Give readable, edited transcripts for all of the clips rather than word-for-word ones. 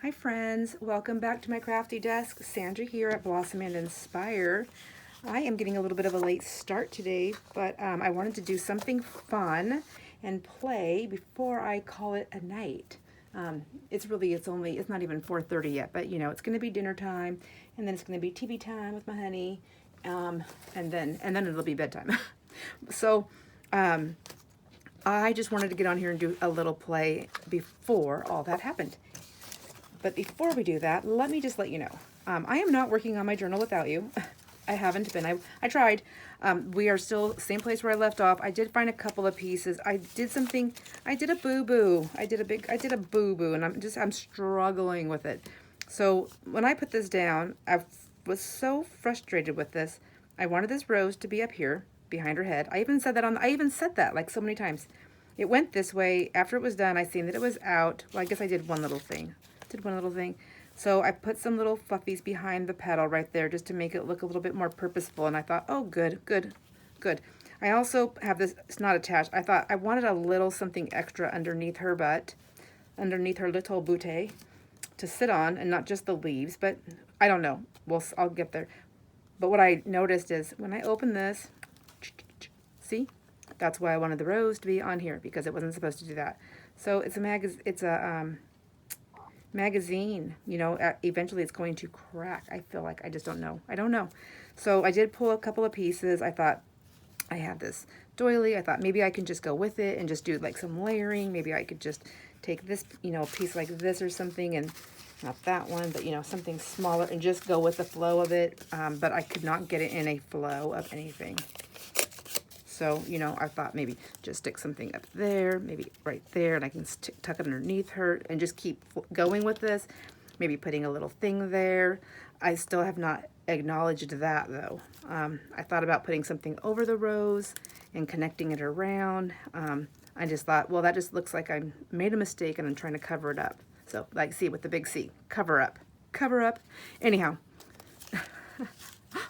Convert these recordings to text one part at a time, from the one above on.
Hi friends, welcome back to my crafty desk. Sandra here at Blossom and Inspire. I am getting a little bit of a late start today, but I wanted to do something fun and play before I call it a night. It's not even 4:30 yet, but you know, it's gonna be dinner time, and then it's gonna be TV time with my honey, and then it'll be bedtime. So, I just wanted to get on here and do a little play before all that happened. But before we do that, let me just let you know, I am not working on my journal without you. I haven't been. I tried. We are still same place where I left off. I did find a couple of pieces. I did a boo-boo. I did a boo-boo, and I'm struggling with it. So when I put this down, I was so frustrated with this. I wanted this rose to be up here behind her head. I even said that like so many times. It went this way. After it was done, I seen that it was out. Well, I guess I did one little thing. So I put some little fluffies behind the petal right there just to make it look a little bit more purposeful. And I thought, oh, good. I also have this, it's not attached. I thought I wanted a little something extra underneath her butt, underneath her little bouquet to sit on, and not just the leaves, but I don't know. I'll get there. But what I noticed is when I open this, see, that's why I wanted the rose to be on here, because it wasn't supposed to do that. So it's a magazine, you know, eventually it's going to crack. I feel like, I just don't know. I don't know. So I did pull a couple of pieces. I thought I have this doily. I thought maybe I can just go with it and just do like some layering. Maybe I could just take this, you know, piece like this or something, and not that one, but you know, something smaller, and just go with the flow of it. But I could not get it in a flow of anything. So, you know, I thought maybe just stick something up there, maybe right there, and I can tuck it underneath her and just keep going with this. Maybe putting a little thing there. I still have not acknowledged that though. I thought about putting something over the rose and connecting it around. I just thought, well, that just looks like I made a mistake and I'm trying to cover it up. So, like, see, with the big C, cover up. Anyhow,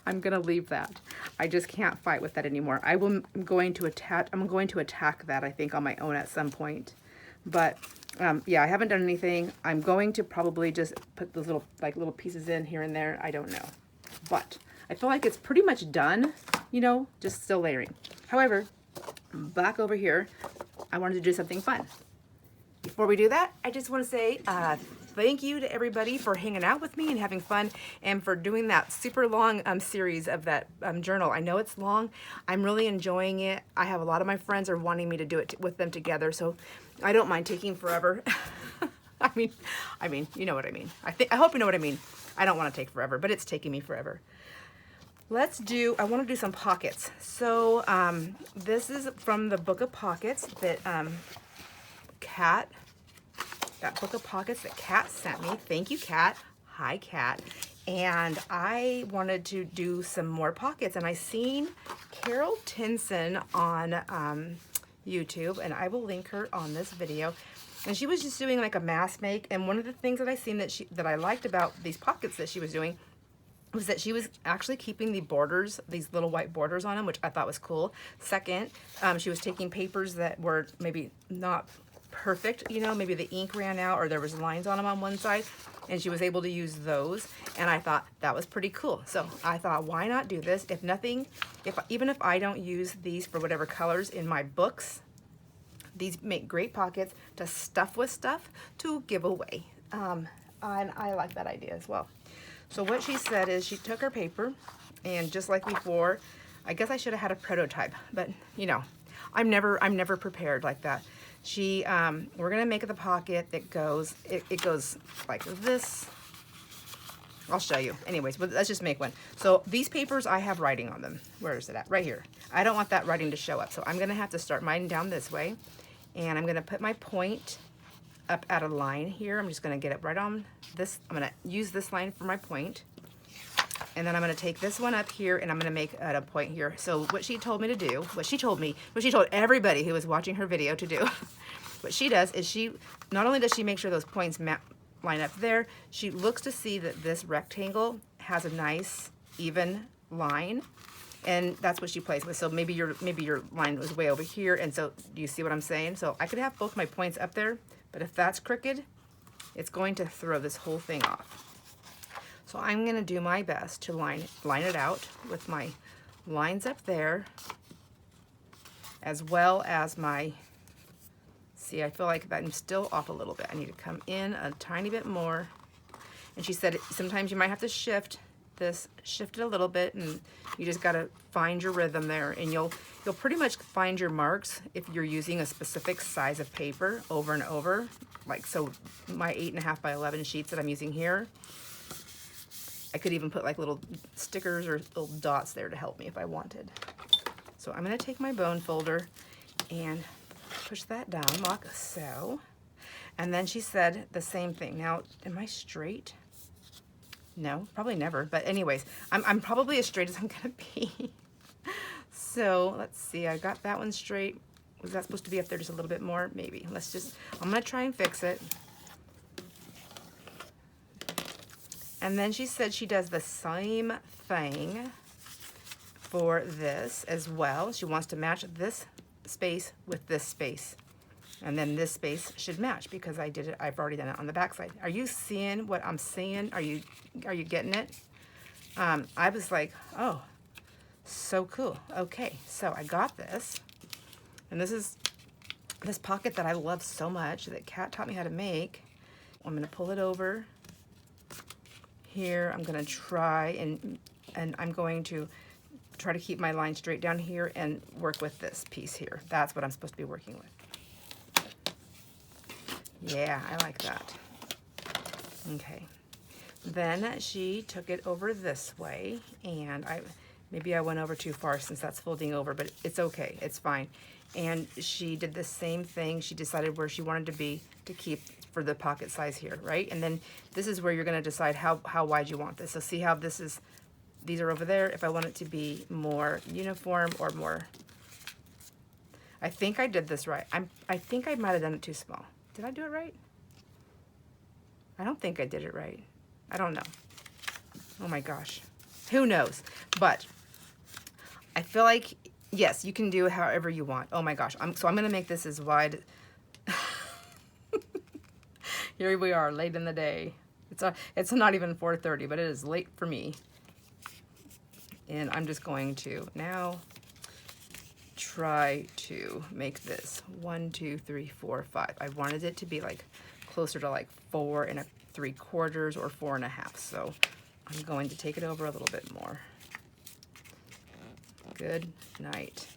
I'm gonna leave that. I just can't fight with that anymore. I'm going to attack that, I think, on my own at some point. But yeah, I haven't done anything. I'm going to probably just put those little pieces in here and there. I don't know, but I feel like it's pretty much done. You know, just still layering. However, back over here, I wanted to do something fun. Before we do that, I just want to say thank you to everybody for hanging out with me and having fun, and for doing that super long series of that journal. I know it's long. I'm really enjoying it. I have a lot of my friends are wanting me to do it with them together, so I don't mind taking forever. I mean, you know what I mean. I hope you know what I mean. I don't want to take forever, but it's taking me forever. I want to do some pockets. So this is from the book of pockets that that book of pockets that Kat sent me. Thank you, Kat. Hi, Kat. And I wanted to do some more pockets, and I seen Carol Tinson on YouTube, and I will link her on this video. And she was just doing like a mask make, and one of the things that I seen that I liked about these pockets that she was doing was that she was actually keeping the borders, these little white borders on them, which I thought was cool. Second, she was taking papers that were maybe not perfect, you know, maybe the ink ran out or there was lines on them on one side, and she was able to use those, and I thought that was pretty cool. So I thought, why not do this? Even if I don't use these for whatever colors in my books, these make great pockets to stuff with stuff to give away, and I like that idea as well. So what she said is she took her paper, and just like before, I guess I should have had a prototype, but you know, I'm never prepared like that. We're gonna make the pocket that goes, it goes like this. I'll show you. Anyways, but let's just make one. So these papers, I have writing on them. Where is it at? Right here. I don't want that writing to show up, so I'm gonna have to start mine down this way, and I'm gonna put my point up at a line here. I'm just gonna get it right on this. I'm gonna use this line for my point, and then I'm gonna take this one up here, and I'm gonna make at a point here. So what she told me to do, what she told everybody who was watching her video to do, what she does is not only does she make sure those points line up there, she looks to see that this rectangle has a nice even line, and that's what she plays with. So maybe your line was way over here, and so do you see what I'm saying? So I could have both my points up there, but if that's crooked, it's going to throw this whole thing off. So I'm gonna do my best to line it out with my lines up there, as well as my, see, I feel like I'm still off a little bit. I need to come in a tiny bit more. And she said sometimes you might have to shift it a little bit, and you just gotta find your rhythm there, and you'll pretty much find your marks if you're using a specific size of paper over and over. Like, so my 8.5 by 11 sheets that I'm using here, I could even put like little stickers or little dots there to help me if I wanted. So I'm gonna take my bone folder and push that down like so. And then she said the same thing. Now, am I straight? No, probably never. But anyways, I'm probably as straight as I'm gonna be. So let's see, I got that one straight. Was that supposed to be up there just a little bit more? Maybe. I'm gonna try and fix it. And then she said she does the same thing for this as well. She wants to match this space with this space. And then this space should match because I've already done it on the back side. Are you seeing what I'm seeing? Are you getting it? I was like, oh, so cool. Okay, so I got this. And this is this pocket that I love so much that Kat taught me how to make. I'm gonna pull it over here. I'm gonna try and I'm going to try to keep my line straight down here and work with this piece here. That's what I'm supposed to be working with. Yeah, I like that. Okay. Then she took it over this way, and maybe I went over too far since that's folding over, but it's okay, it's fine. And she did the same thing. She decided where she wanted to be to keep for the pocket size here, right? And then this is where you're gonna decide how wide you want this. So see how these are over there. If I want it to be more uniform or more, I think I did this right. I think I might have done it too small. Did I do it right? I don't think I did it right. I don't know. Oh my gosh. Who knows? But I feel like, yes, you can do it however you want. Oh my gosh. So I'm going to make this as wide. Here we are, late in the day. It's not even 4:30, but it is late for me. And I'm just going to now try to make this 1, 2, 3, 4, 5. I wanted it to be like closer to like 4 3/4 or 4 1/2. So I'm going to take it over a little bit more. Good night.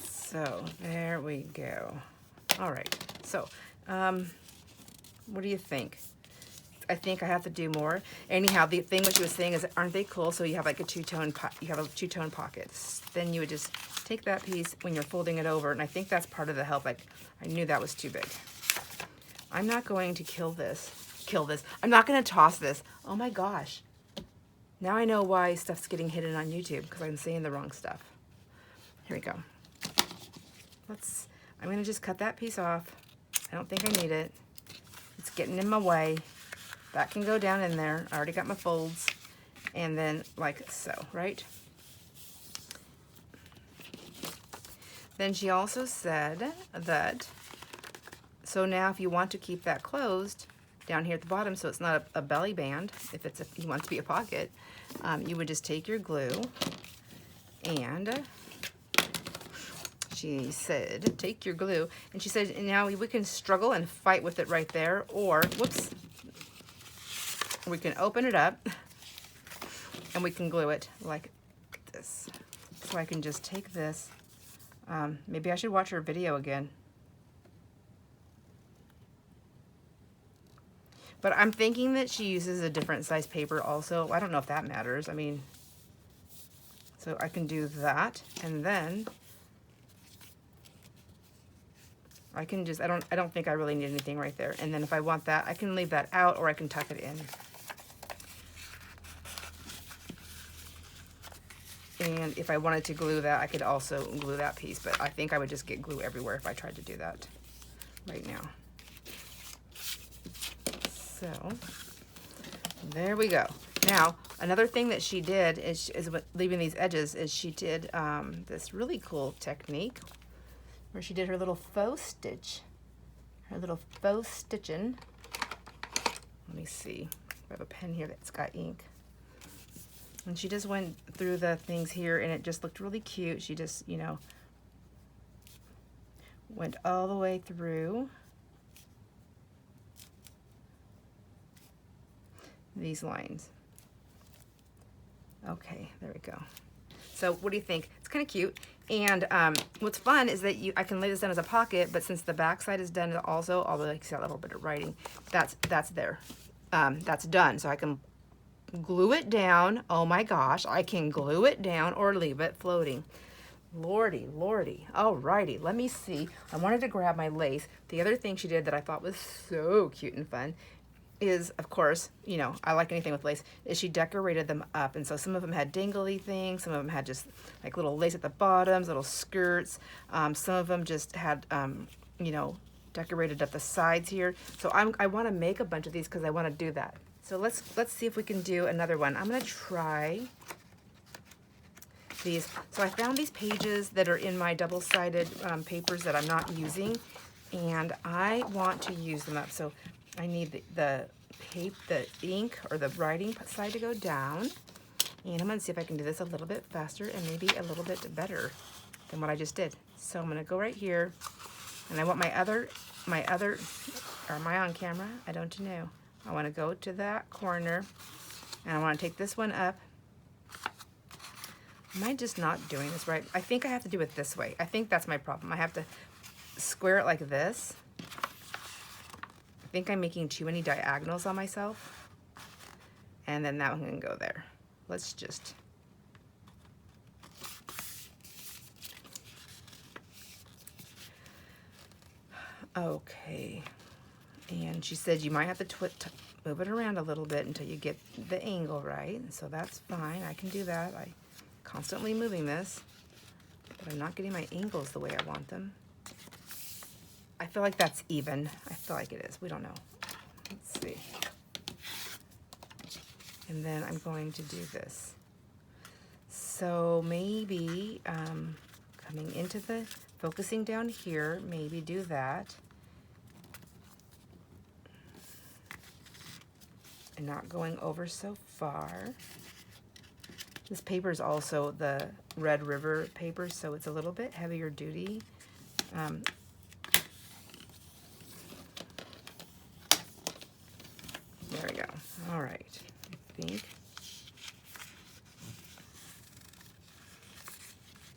So there we go. All right. So what do you think? I think I have to do more. Anyhow, the thing what she was saying is, aren't they cool? So you have like a two-tone pocket. Then you would just take that piece when you're folding it over, and I think that's part of the help. Like, I knew that was too big. I'm not going to kill this. I'm not going to toss this. Oh my gosh. Now I know why stuff's getting hidden on YouTube, because I'm saying the wrong stuff. Here we go. I'm going to just cut that piece off. I don't think I need it. It's getting in my way. That can go down in there. I already got my folds. And then like so, right? Then she also said that, so now if you want to keep that closed down here at the bottom so it's not a belly band, if you want it to be a pocket, you would just take your glue and she said, take your glue. And she said, now we can struggle and fight with it right there, or, whoops, we can open it up and we can glue it like this. So I can just take this. Maybe I should watch her video again. But I'm thinking that she uses a different size paper also. I don't know if that matters. I mean, so I can do that, and then I can just, I don't think I really need anything right there. And then if I want that, I can leave that out, or I can tuck it in. And if I wanted to glue that, I could also glue that piece, but I think I would just get glue everywhere if I tried to do that right now. So there we go. Now, another thing that she did is leaving these edges is she did this really cool technique. where she did her little faux stitch, her little faux stitching. Let me see. I have a pen here that's got ink. And she just went through the things here and it just looked really cute. She just, you know, went all the way through these lines. Okay, there we go. So what do you think? It's kind of cute. And what's fun is that I can lay this down as a pocket, but since the back side is done also, although I see a little bit of writing, that's there. That's done. So I can glue it down. Oh my gosh, I can glue it down or leave it floating. Lordy, lordy. Alrighty, let me see. I wanted to grab my lace. The other thing she did that I thought was so cute and fun is, of course, you know, I like anything with lace, is she decorated them up. And so some of them had dangly things, some of them had just like little lace at the bottoms, little skirts. Some of them just had, you know, decorated up the sides here. So I want to make a bunch of these because I want to do that. So let's see if we can do another one. I'm going to try these. So I found these pages that are in my double-sided papers that I'm not using, and I want to use them up. So I need the ink or the writing side to go down, and I'm going to see if I can do this a little bit faster and maybe a little bit better than what I just did. So I'm going to go right here, and I want my other, or am I on camera? I don't know. I want to go to that corner, and I want to take this one up. Am I just not doing this right? I think I have to do it this way. I think that's my problem. I have to square it like this. I think I'm making too many diagonals on myself. And then that one can go there. Let's just... Okay. And she said you might have to move it around a little bit until you get the angle right. So that's fine. I can do that. I'm constantly moving this, but I'm not getting my angles the way I want them. I feel like that's even. I feel like it is. We don't know. Let's see. And then I'm going to do this. So maybe coming into the, focusing down here, maybe do that. And not going over so far. This paper is also the Red River paper, so it's a little bit heavier duty. There we go. All right, I think.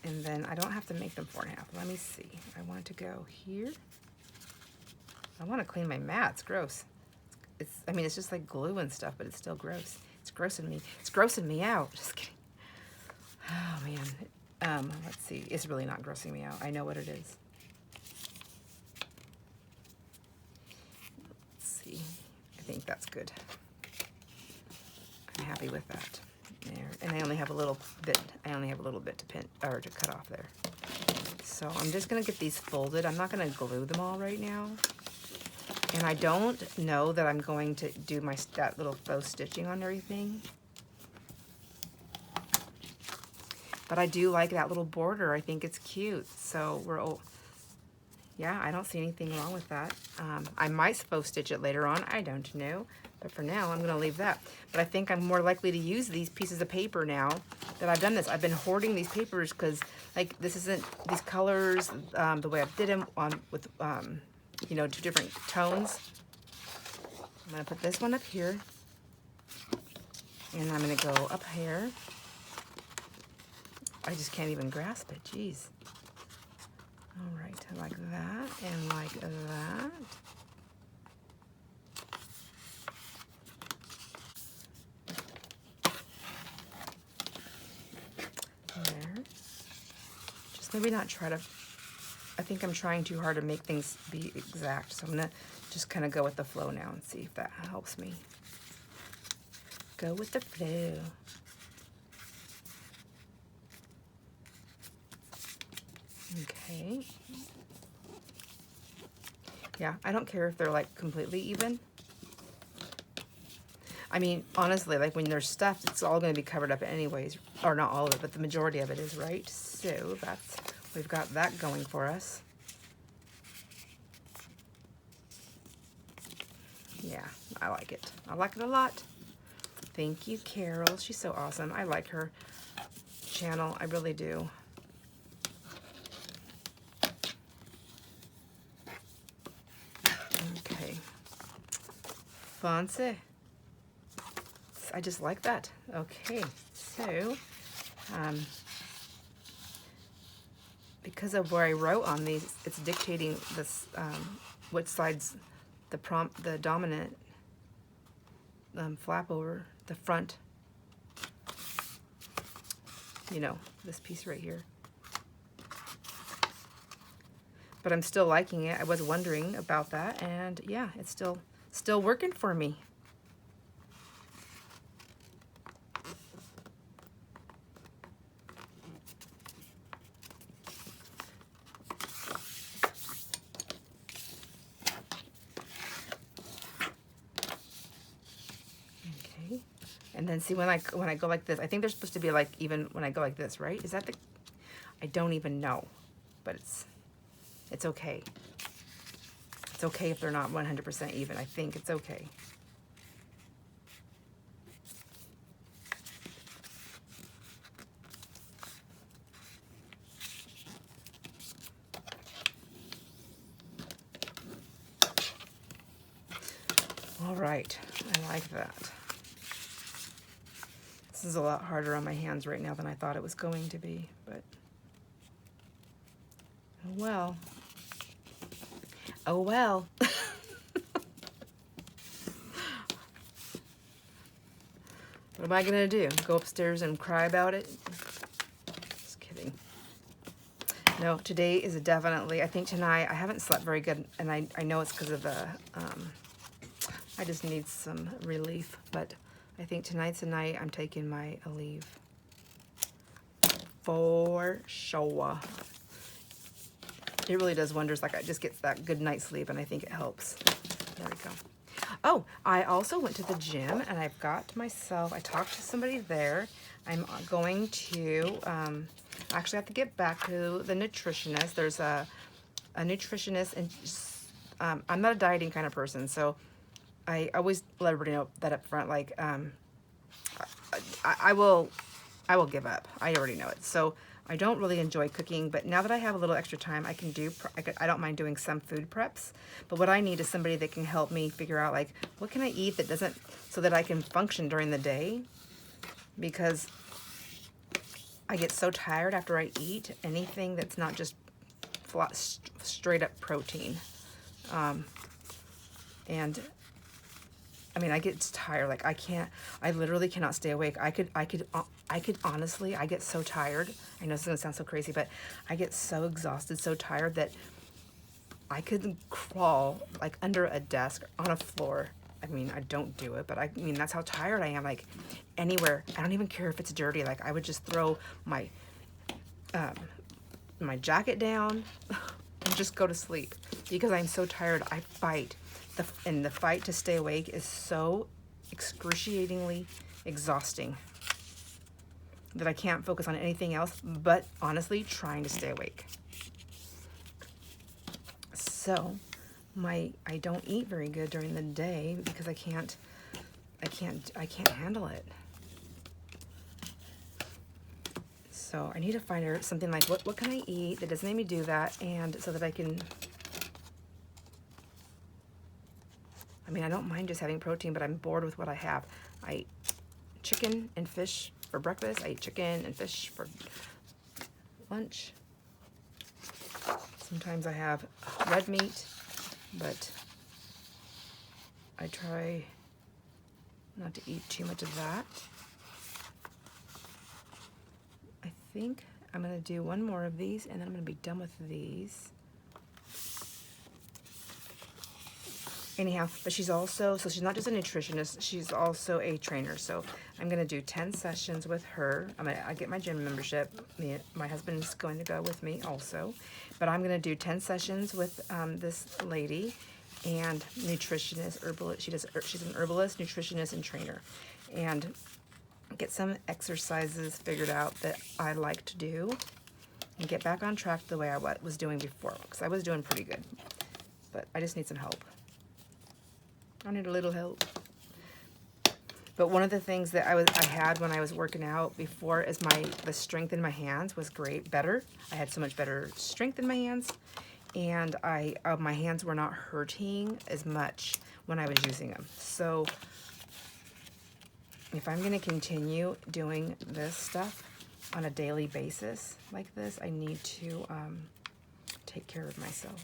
And then I don't have to make them 4.5. Let me see. I want to go here. I want to clean my mat. It's gross. I mean, it's just like glue and stuff, but it's still gross. It's grossing me. It's grossing me out. Just kidding. Oh man. Let's see. It's really not grossing me out. I know what it is. Let's see. I think that's good. I'm happy with that. There. And I only have a little bit. To pin or to cut off there. So I'm just gonna get these folded. I'm not gonna glue them all right now. And I don't know that I'm going to do that little faux stitching on everything. But I do like that little border. I think it's cute. So yeah, I don't see anything wrong with that. I might faux stitch it later on. I don't know. But for now, I'm going to leave that. But I think I'm more likely to use these pieces of paper now that I've done this. I've been hoarding these papers because, like, this isn't these colors the way I did them with, you know, 2 different tones. I'm going to put this one up here. And I'm going to go up here. I just can't even grasp it. Jeez. All right, like that and like that. There. Just maybe not try to, I think I'm trying too hard to make things be exact. So I'm gonna just kind of go with the flow now and see if that helps me. Go with the flow. Okay. Yeah, I don't care if they're like completely even. I mean, honestly, like when there's stuff, it's all going to be covered up anyways, or not all of it, but the majority of it is, right? So we've got that going for us. Yeah, I like it. I like it a lot. Thank you, Carol. She's so awesome. I like her channel. I really do. Okay. Fancy. I just like that. Okay, so because of where I wrote on these, it's dictating this which side's the dominant flap over the front. You know, this piece right here. But I'm still liking it. I was wondering about that, and yeah, it's still working for me. Okay, and then see when I go like this, I think they're supposed to be like even when I go like this, right? Is that the? I don't even know, but it's okay. It's okay if they're not 100% even. I think it's okay. All right, I like that. This is a lot harder on my hands right now than I thought it was going to be, but oh well. Oh well. What am I gonna do? Go upstairs and cry about it? Just kidding. No, today is definitely, I think tonight, I haven't slept very good, and I know it's because of the, I just need some relief, but I think tonight's the night I'm taking my leave. For sure. It really does wonders. Like, I just get that good night's sleep, and I think it helps. There we go. Oh, I also went to the gym, and I've got myself, I talked to somebody there. I'm going to, actually have to get back to the nutritionist. There's a nutritionist, and I'm not a dieting kind of person, so I always let everybody know that up front. Like, I will give up. I already know it. So I don't really enjoy cooking, but now that I have a little extra time, I can do, I don't mind doing some food preps, but what I need is somebody that can help me figure out, like, what can I eat that doesn't, so that I can function during the day, because I get so tired after I eat anything that's not just flat, straight up protein. And I mean, I get tired. Like, I literally cannot stay awake. I could honestly, I get so tired. I know this is gonna sound so crazy, but I get so exhausted, so tired that I could crawl like under a desk, on a floor. I mean, I don't do it, but I mean, that's how tired I am. Like, anywhere. I don't even care if it's dirty. Like, I would just throw my, my jacket down and just go to sleep because I'm so tired. I fight. And the fight to stay awake is so excruciatingly exhausting that I can't focus on anything else but honestly trying to stay awake. So I don't eat very good during the day because I can't handle it. So I need to find her something like, what can I eat that doesn't make me do that, and so that I can, I mean, I don't mind just having protein, but I'm bored with what I have. I eat chicken and fish for breakfast. I eat chicken and fish for lunch. Sometimes I have red meat, but I try not to eat too much of that. I think I'm going to do one more of these, and then I'm going to be done with these. Anyhow, but she's also, so she's not just a nutritionist, she's also a trainer. So I'm going to do 10 sessions with her. I get my gym membership. My husband's going to go with me also. But I'm going to do 10 sessions with this lady, and nutritionist, herbalist. She's an herbalist, nutritionist, and trainer. And get some exercises figured out that I like to do and get back on track the way I was doing before, because I was doing pretty good. But I just need some help. I need a little help. But one of the things that I had when I was working out before is the strength in my hands was better. I had so much better strength in my hands, and my hands were not hurting as much when I was using them. So if I'm going to continue doing this stuff on a daily basis like this, I need to take care of myself.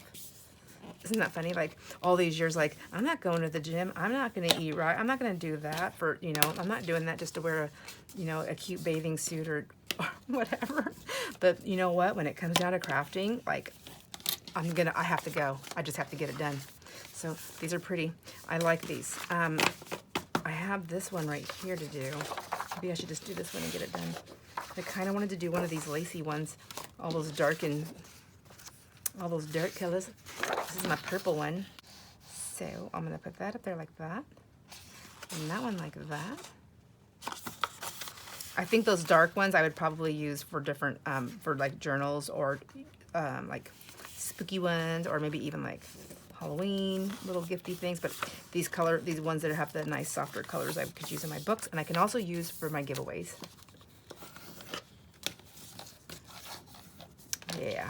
Isn't that funny? Like all these years, like I'm not going to the gym. I'm not going to eat right. I'm not going to do that for, you know, I'm not doing that just to wear a cute bathing suit or whatever. But you know what? When it comes down to crafting, like I have to go. I just have to get it done. So these are pretty. I like these. I have this one right here to do. Maybe I should just do this one and get it done. I kind of wanted to do one of these lacy ones, all those dark colors. This is my purple one. So I'm going to put that up there like that. And that one like that. I think those dark ones I would probably use for different, for like journals or like spooky ones, or maybe even like Halloween little gifty things. But these ones that have the nice softer colors I could use in my books, and I can also use for my giveaways. Yeah.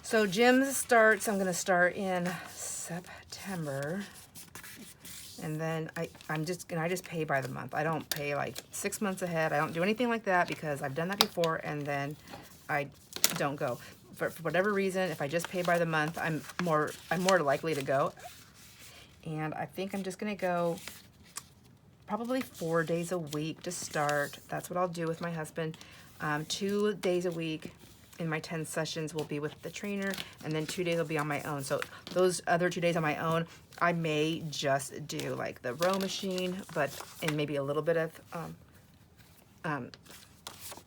So gym starts, I'm going to start in September. And then I just pay by the month. I don't pay like 6 months ahead. I don't do anything like that because I've done that before, and then I don't go. For whatever reason, if I just pay by the month, I'm more likely to go. And I think I'm just going to go probably 4 days a week to start. That's what I'll do with my husband. 2 days a week in my 10 sessions will be with the trainer, and then 2 days will be on my own. So those other 2 days on my own, I may just do like the row machine, and maybe a little bit of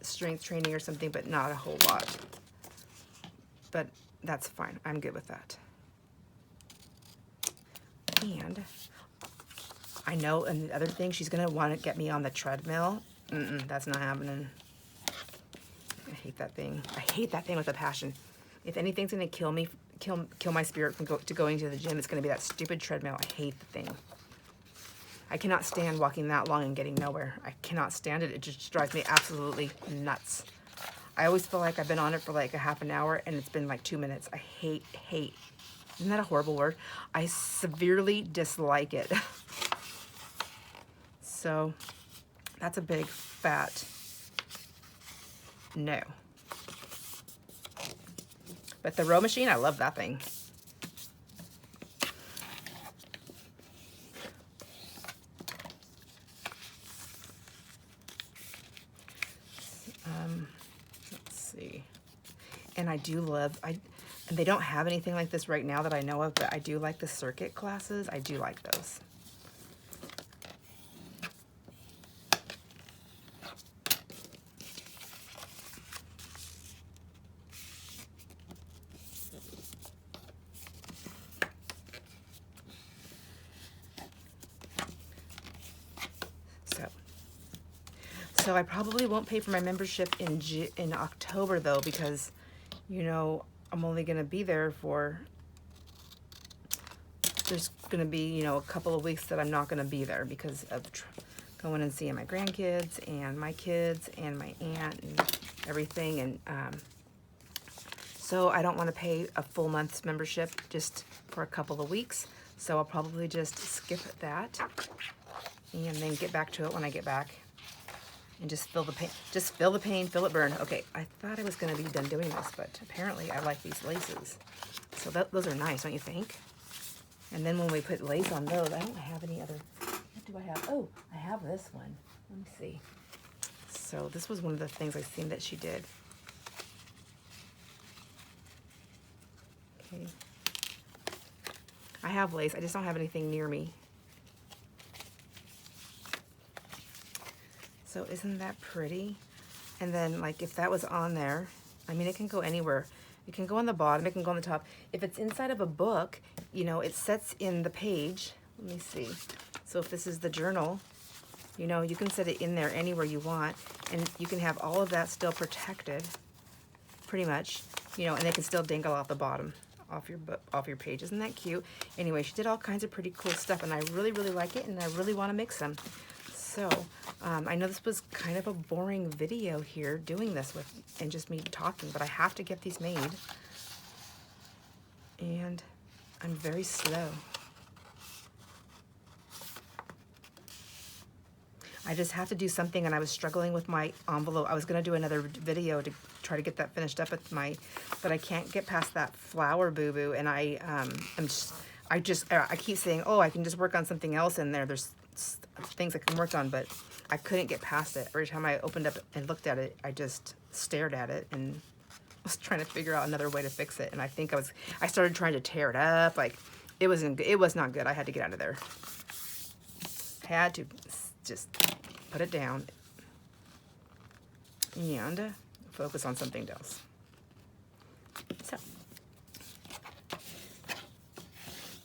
strength training or something, but not a whole lot. But that's fine. I'm good with that. And I know, and the other thing, she's gonna want to get me on the treadmill. That's not happening. I hate that thing. I hate that thing with a passion. If anything's gonna kill me, kill my spirit from going to the gym, it's gonna be that stupid treadmill. I hate the thing. I cannot stand walking that long and getting nowhere. I cannot stand it. It just drives me absolutely nuts. I always feel like I've been on it for like a half an hour and it's been like 2 minutes. I hate. Isn't that a horrible word? I severely dislike it. So that's a big fat no. But the row machine, I love that thing. Let's see. And I do love, and they don't have anything like this right now that I know of, but I do like the circuit classes. I do like those. So I probably won't pay for my membership in October though, because, you know, I'm only going to be there for, there's going to be, you know, a couple of weeks that I'm not going to be there because of going and seeing my grandkids and my kids and my aunt and everything. And so I don't want to pay a full month's membership just for a couple of weeks. So I'll probably just skip that and then get back to it when I get back. And just feel the pain, feel it burn. Okay, I thought I was gonna be done doing this, but apparently I like these laces. So those are nice, don't you think? And then when we put lace on those, I don't have any other, what do I have? Oh, I have this one. Let me see. So this was one of the things I seen that she did. Okay. I have lace, I just don't have anything near me. So isn't that pretty? And then like if that was on there, I mean, it can go anywhere. It can go on the bottom, it can go on the top. If it's inside of a book, you know, it sets in the page. Let me see. So if this is the journal, you know, you can set it in there anywhere you want, and you can have all of that still protected, pretty much. you know, and they can still dangle off the bottom, off your book, off your page. Isn't that cute? Anyway, she did all kinds of pretty cool stuff, and I really, really like it, and I really want to mix them. So I know this was kind of a boring video here doing this with, and just me talking, but I have to get these made, and I'm very slow. I just have to do something, and I was struggling with my envelope. I was going to do another video to try to get that finished up with my, but I can't get past that flower boo-boo, and I keep saying, oh, I can just work on something else in there. There's things I can work on, but I couldn't get past it. Every time I opened up and looked at it, I just stared at it and was trying to figure out another way to fix it. And I think I started trying to tear it up. Like, it was not good. I had to get out of there. Had to just put it down and focus on something else. So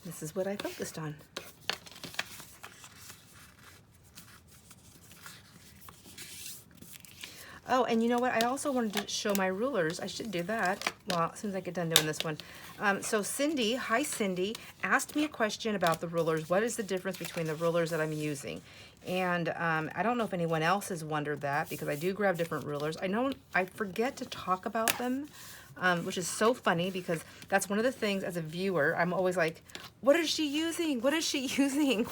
this is what I focused on. Oh, and you know what? I also wanted to show my rulers. I should do that. Well, as soon as I get done doing this one. So Cindy, hi Cindy, asked me a question about the rulers. What is the difference between the rulers that I'm using? And I don't know if anyone else has wondered that, because I do grab different rulers. I forget to talk about them, which is so funny, because that's one of the things as a viewer, I'm always like, what is she using? What is she using?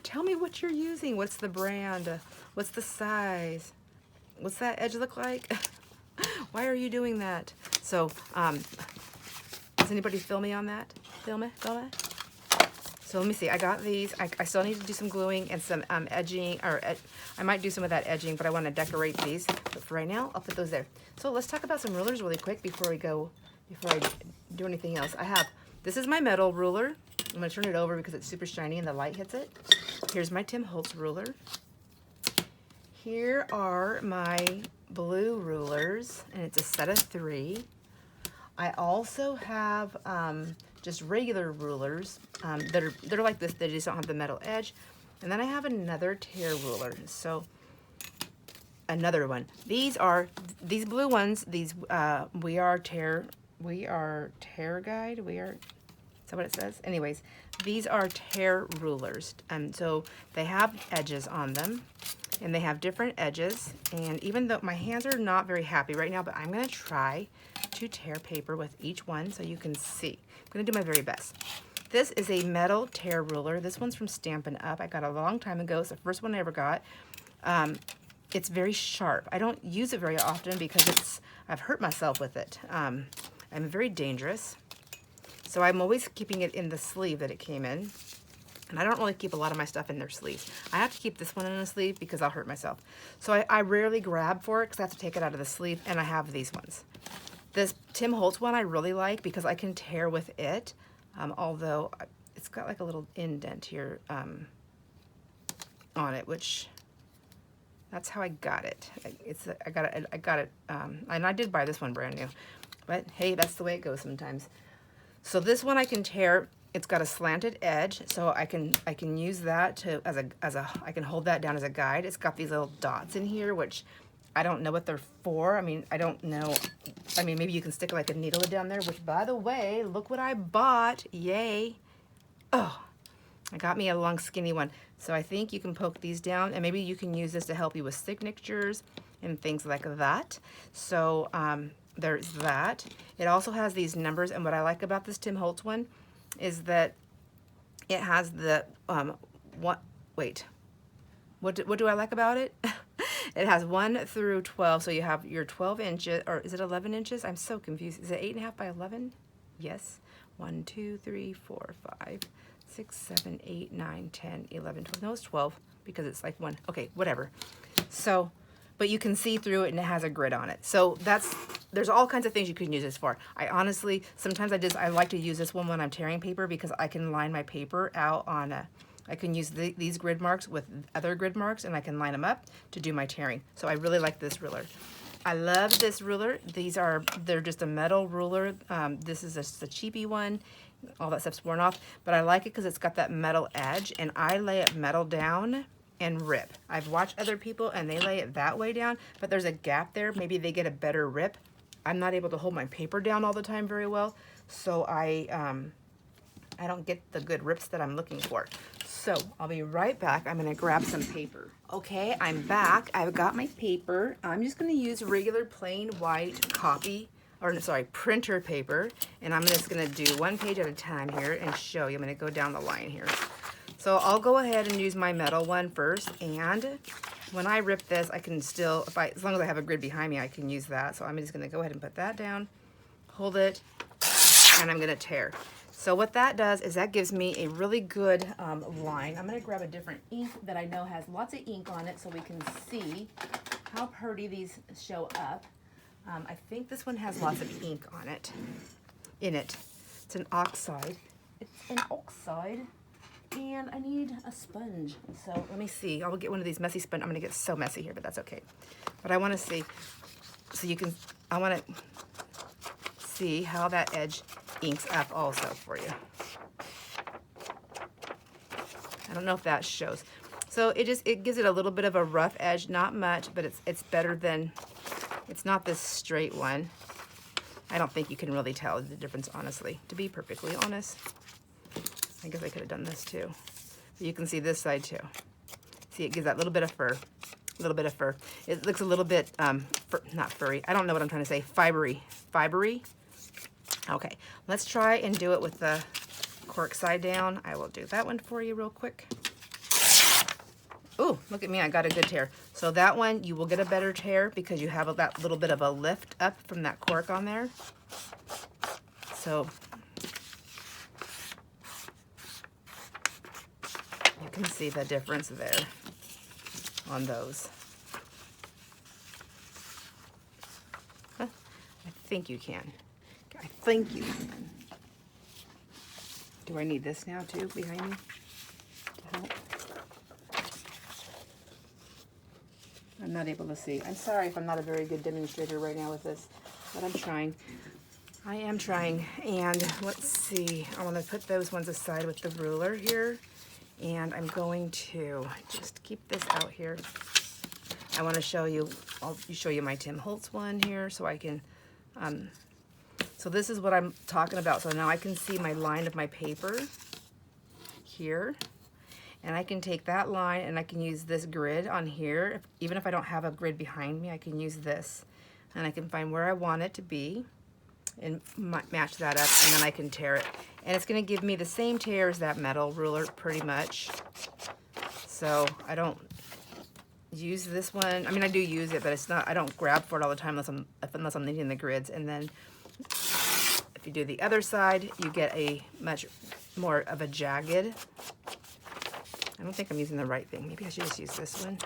Tell me what you're using. What's the brand? What's the size? What's that edge look like? Why are you doing that? So, does anybody film me on that? Film it? So let me see. I got these. I still need to do some gluing and some edging, or I might do some of that edging, but I want to decorate these. But for right now, I'll put those there. So let's talk about some rulers really quick before I do anything else. This is my metal ruler. I'm going to turn it over because it's super shiny and the light hits it. Here's my Tim Holtz ruler. Here are my blue rulers, and it's a set of 3. I also have just regular rulers they're like this. They just don't have the metal edge. And then I have another tear ruler. So another one. These blue ones. These we are tear guide. Is that what it says? Anyways, these are tear rulers. So they have edges on them. And they have different edges, and even though my hands are not very happy right now, but I'm going to try to tear paper with each one so you can see. I'm going to do my very best. This is a metal tear ruler. This one's from Stampin' Up. I got it a long time ago. It's the first one I ever got. It's very sharp. I don't use it very often because I've hurt myself with it. I'm very dangerous. So I'm always keeping it in the sleeve that it came in. And I don't really keep a lot of my stuff in their sleeves. I have to keep this one in a sleeve because I'll hurt myself. So I rarely grab for it because I have to take it out of the sleeve, and I have these ones. This Tim Holtz one I really like because I can tear with it, although it's got like a little indent here on it, which that's how I got it. I got it, and I did buy this one brand new, but hey, that's the way it goes sometimes. So this one I can tear. It's got a slanted edge, so I can use that to I can hold that down as a guide. It's got these little dots in here, which I don't know what they're for. I mean, I don't know. I mean, maybe you can stick like a needle down there, which, by the way, look what I bought. Yay. Oh, I got me a long skinny one. So I think you can poke these down, and maybe you can use this to help you with signatures and things like that. So there's that. It also has these numbers, and what I like about this Tim Holtz one is that it has the what do I like about it? It has 1 through 12, so you have your 12 inches, or is it 11 inches? I'm so confused. Is it 8.5 by 11? Yes. 1, 2, 3, 4, 5, 6, 7, 8, 9, 10, 11, 12. No, it's 12 because it's like 1. Okay, whatever. So, but you can see through it, and it has a grid on it. So there's all kinds of things you can use this for. I honestly, sometimes I like to use this one when I'm tearing paper because I can line my paper out on I can use these grid marks with other grid marks, and I can line them up to do my tearing. So I really like this ruler. I love this ruler. They're just a metal ruler. This is just a cheapy one. All that stuff's worn off, but I like it because it's got that metal edge, and I lay it metal down and rip. I've watched other people and they lay it that way down, but there's a gap there. Maybe they get a better rip. I'm not able to hold my paper down all the time very well, so I don't get the good rips that I'm looking for. So I'll be right back. I'm gonna grab some paper. Okay, I'm back. I've got my paper. I'm just gonna use regular plain white copy, or sorry, printer paper, and I'm just gonna do one page at a time here and show you. I'm gonna go down the line here. So I'll go ahead and use my metal one first, and when I rip this, I can still, as long as I have a grid behind me, I can use that. So I'm just gonna go ahead and put that down, hold it, and I'm gonna tear. So what that does is that gives me a really good line. I'm gonna grab a different ink that I know has lots of ink on it so we can see how pretty these show up. I think this one has lots of ink on it, in it. It's an oxide. It's an oxide, and I need a sponge. So let me see, I'll get one of these messy sponge. I'm gonna get so messy here, but that's okay. But I wanna see, so you can, I wanna see how that edge inks up also for you. I don't know if that shows. So it gives it a little bit of a rough edge, not much, but it's better than, it's not this straight one. I don't think you can really tell the difference, honestly, to be perfectly honest. I guess I could have done this too. But you can see this side too. See, it gives that little bit of fur, a little bit of fur. It looks a little bit, not furry, I don't know what I'm trying to say, fibery. Okay, let's try and do it with the cork side down. I will do that one for you real quick. Ooh, look at me, I got a good tear. So that one, you will get a better tear because you have that little bit of a lift up from that cork on there. So you can see the difference there on those. Huh? I think you can. I think you can. Do I need this now too behind me to help? I'm not able to see. I'm sorry if I'm not a very good demonstrator right now with this, but I'm trying. I am trying. And let's see. I want to put those ones aside with the ruler here. And I'm going to just keep this out here. I want to show you, I'll show you my Tim Holtz one here so I can, so this is what I'm talking about. So now I can see my line of my paper here. And I can take that line and I can use this grid on here. Even if I don't have a grid behind me, I can use this. And I can find where I want it to be and match that up, and then I can tear it. And it's gonna give me the same tear as that metal ruler pretty much. So I don't use this one. I mean, I do use it, but it's not, I don't grab for it all the time unless I'm needing the grids. And then if you do the other side, you get a much more of a jagged. I don't think I'm using the right thing. Maybe I should just use this one.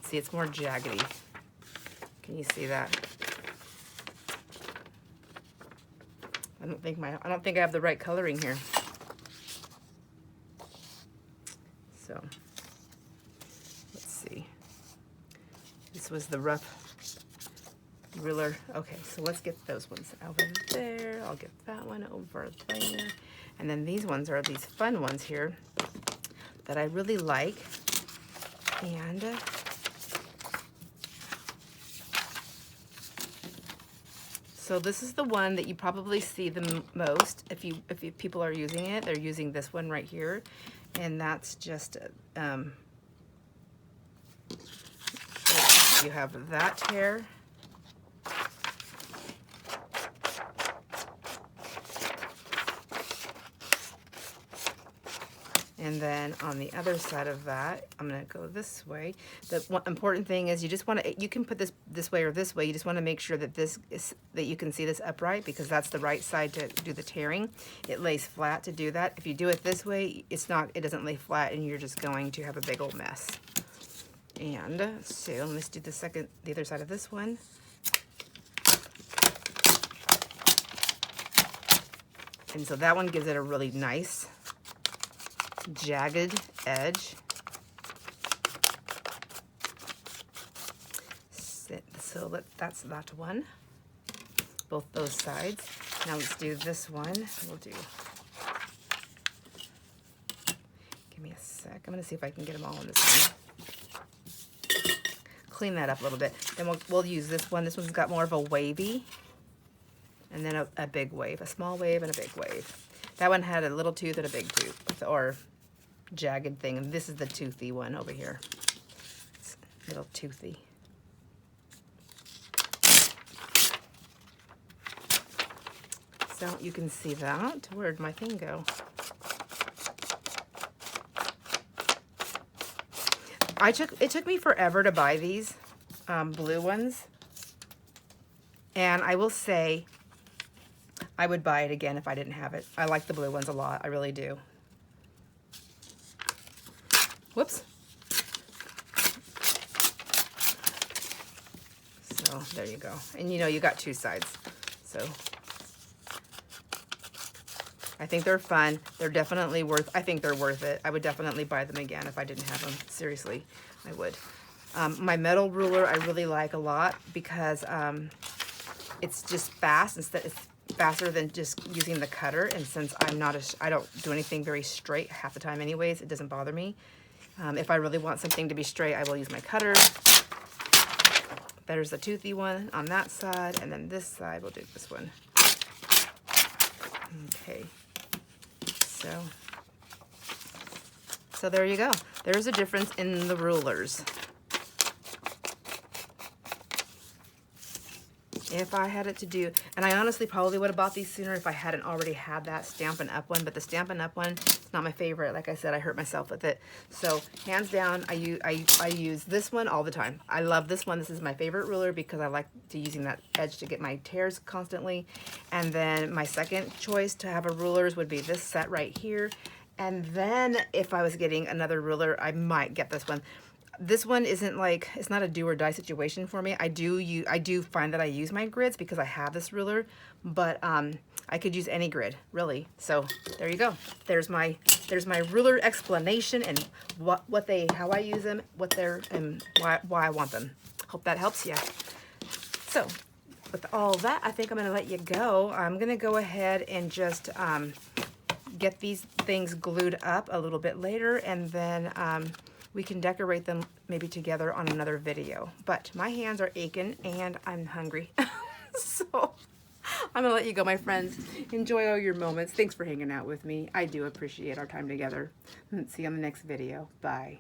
See, it's more jaggedy. Can you see that? I don't think I have the right coloring here. So let's see. This was the rough ruler. Okay, so let's get those ones over there. I'll get that one over there. And then these ones are these fun ones here that I really like. And so this is the one that you probably see the most if people are using it. They're using this one right here, and that's just you have that tear. And then on the other side of that, I'm gonna go this way. The one important thing is you just wanna, you can put this way or this way. You just wanna make sure that that you can see this upright, because that's the right side to do the tearing. It lays flat to do that. If you do it this way, it doesn't lay flat, and you're just going to have a big old mess. And so let's do the other side of this one. And so that one gives it a really nice jagged edge. So that's that one, both those sides. Now let's do this one. We'll do, give me a sec. I'm gonna see if I can get them all on this one. clean that up a little bit. Then we'll use this one. This one's got more of a wavy, and then a big wave, a small wave and a big wave. That one had a little tooth and a big tooth, or jagged thing, and this is the toothy one over here. It's a little toothy. So you can see that. Where'd my thing go? It took me forever to buy these blue ones, and I will say I would buy it again if I didn't have it. I like the blue ones a lot. I really do. Whoops. So there you go. And you know, you got two sides. So I think they're fun. They're definitely I think they're worth it. I would definitely buy them again if I didn't have them. Seriously, I would. My metal ruler I really like a lot because it's just fast. It's faster than just using the cutter. And since I don't do anything very straight half the time anyways, it doesn't bother me. If I really want something to be straight, I will use my cutter. There's the toothy one on that side, and then this side, we'll do this one. Okay. So there you go. There's a difference in the rulers. If I had it to do, and I honestly probably would have bought these sooner if I hadn't already had that Stampin' Up! One, but the Stampin' Up! One is not my favorite. Like I said, I hurt myself with it. So hands down, I use this one all the time. I love this one. This is my favorite ruler because I like using that edge to get my tears constantly. And then my second choice to have a rulers would be this set right here. And then if I was getting another ruler, I might get this one. This one isn't like, it's not a do or die situation for me. I do find that I use my grids because I have this ruler, but I could use any grid, really. So there you go. There's my ruler explanation and how I use them, and why I want them. Hope that helps you. So with all that, I think I'm gonna let you go. I'm gonna go ahead and just get these things glued up a little bit later, and then we can decorate them maybe together on another video. But my hands are aching and I'm hungry. So I'm gonna let you go, my friends. Enjoy all your moments. Thanks for hanging out with me. I do appreciate our time together. See you on the next video. Bye.